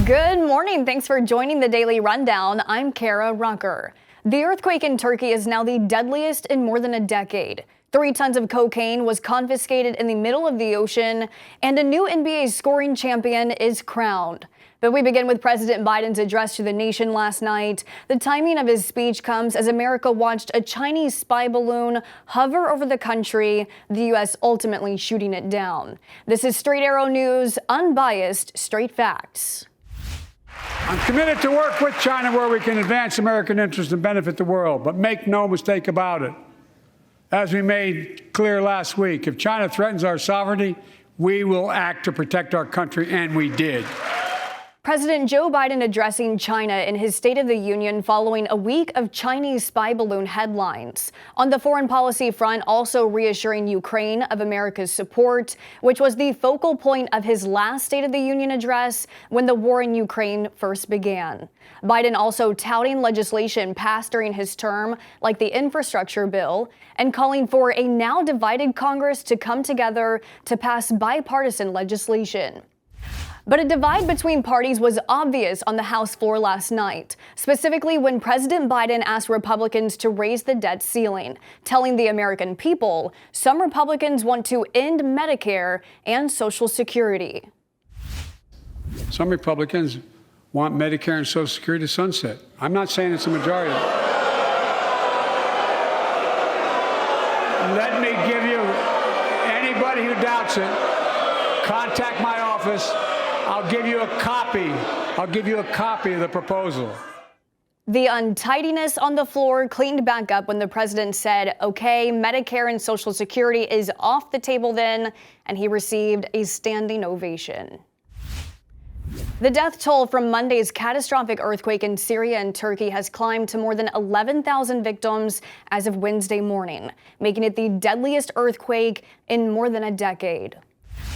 Good morning. Thanks for joining the Daily Rundown. I'm Kara Rucker. The earthquake in Turkey is now the deadliest in more than a decade. 3 tons of cocaine was confiscated in the middle of the ocean, and a new NBA scoring champion is crowned. But we begin with President Biden's address to the nation last night. The timing of his speech comes as America watched a Chinese spy balloon hover over the country, the U.S. ultimately shooting it down. This is Straight Arrow News, unbiased, straight facts. I'm committed to work with China where we can advance American interests and benefit the world, but make no mistake about it. As we made clear last week, if China threatens our sovereignty, we will act to protect our country, and we did. President Joe Biden addressing China in his State of the Union following a week of Chinese spy balloon headlines. On the foreign policy front, also reassuring Ukraine of America's support, which was the focal point of his last State of the Union address when the war in Ukraine first began. Biden also touting legislation passed during his term, like the infrastructure bill, and calling for a now divided Congress to come together to pass bipartisan legislation. But a divide between parties was obvious on the House floor last night, specifically when President Biden asked Republicans to raise the debt ceiling, telling the American people some Republicans want to end Medicare and Social Security. Some Republicans want Medicare and Social Security to sunset. I'm not saying it's a majority. Let me give you, anybody who doubts it, contact my office. I'll give you a copy of the proposal. The untidiness on the floor cleaned back up when the president said, okay, Medicare and Social Security is off the table then, and he received a standing ovation. The death toll from Monday's catastrophic earthquake in Syria and Turkey has climbed to more than 11,000 victims as of Wednesday morning, making it the deadliest earthquake in more than a decade.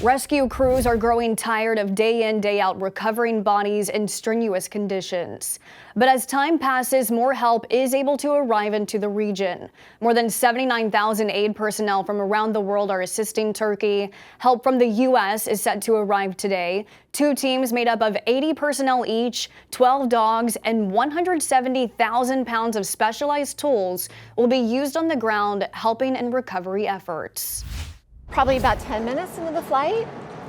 Rescue crews are growing tired of day in, day out recovering bodies in strenuous conditions. But as time passes, more help is able to arrive into the region. More than 79,000 aid personnel from around the world are assisting Turkey. Help from the U.S. is set to arrive today. 2 teams made up of 80 personnel each, 12 dogs, and 170,000 pounds of specialized tools will be used on the ground, helping in recovery efforts. Probably about 10 minutes into the flight,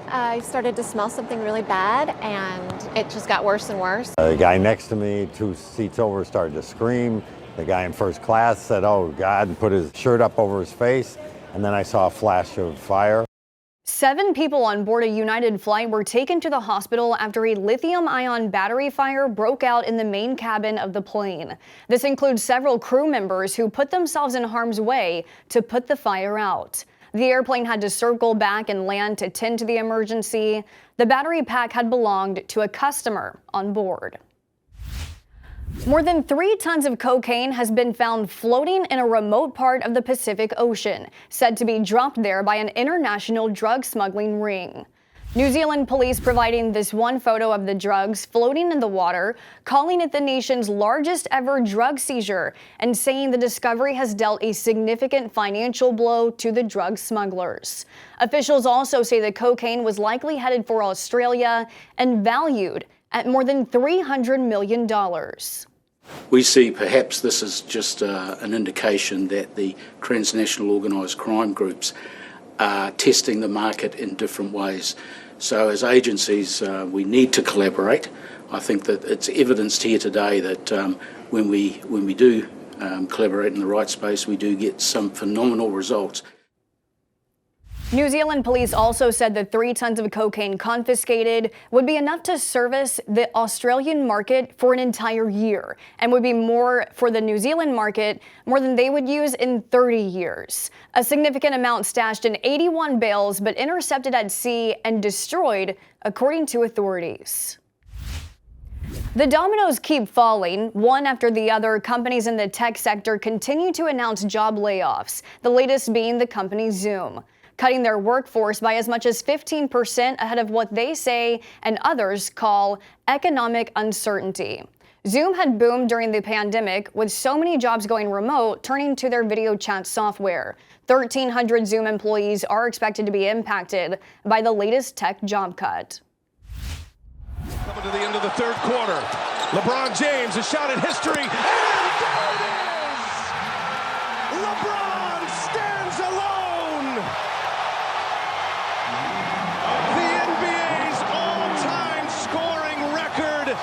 I started to smell something really bad, and it just got worse and worse. The guy next to me, 2 seats over, started to scream. The guy in first class said, "Oh God," and put his shirt up over his face. And then I saw a flash of fire. 7 people on board a United flight were taken to the hospital after a lithium-ion battery fire broke out in the main cabin of the plane. This includes several crew members who put themselves in harm's way to put the fire out. The airplane had to circle back and land to tend to the emergency. The battery pack had belonged to a customer on board. More than 3 tons of cocaine has been found floating in a remote part of the Pacific Ocean, said to be dropped there by an international drug smuggling ring. New Zealand police providing this one photo of the drugs floating in the water, calling it the nation's largest ever drug seizure, and saying the discovery has dealt a significant financial blow to the drug smugglers. Officials also say the cocaine was likely headed for Australia and valued at more than $300 million. We see perhaps this is just an indication that the transnational organised crime groups are testing the market in different ways. So as agencies, we need to collaborate. I think that it's evidenced here today that when we do collaborate in the right space, we do get some phenomenal results. New Zealand police also said the 3 tons of cocaine confiscated would be enough to service the Australian market for an entire year and would be more for the New Zealand market, more than they would use in 30 years. A significant amount stashed in 81 bales but intercepted at sea and destroyed, according to authorities. The dominoes keep falling. One after the other, companies in the tech sector continue to announce job layoffs, the latest being the company Zoom, cutting their workforce by as much as 15% ahead of what they say and others call economic uncertainty. Zoom had boomed during the pandemic, with so many jobs going remote, turning to their video chat software. 1,300 Zoom employees are expected to be impacted by the latest tech job cut. Coming to the end of the third quarter. LeBron James, a shot at history. And there it is! LeBron stands alone! The NBA's all-time scoring record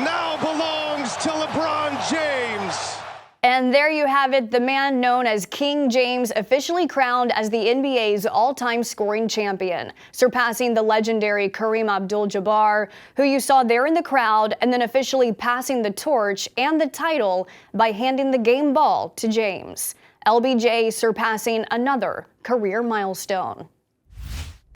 now belongs to LeBron James. And there you have it, the man known as King James officially crowned as the NBA's all-time scoring champion, surpassing the legendary Kareem Abdul-Jabbar, who you saw there in the crowd, and then officially passing the torch and the title by handing the game ball to James. LBJ surpassing another career milestone.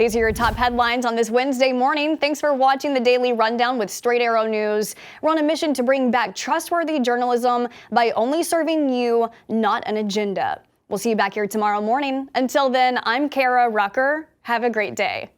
These are your top headlines on this Wednesday morning. Thanks for watching the Daily Rundown with Straight Arrow News. We're on a mission to bring back trustworthy journalism by only serving you, not an agenda. We'll see you back here tomorrow morning. Until then, I'm Kara Rucker. Have a great day.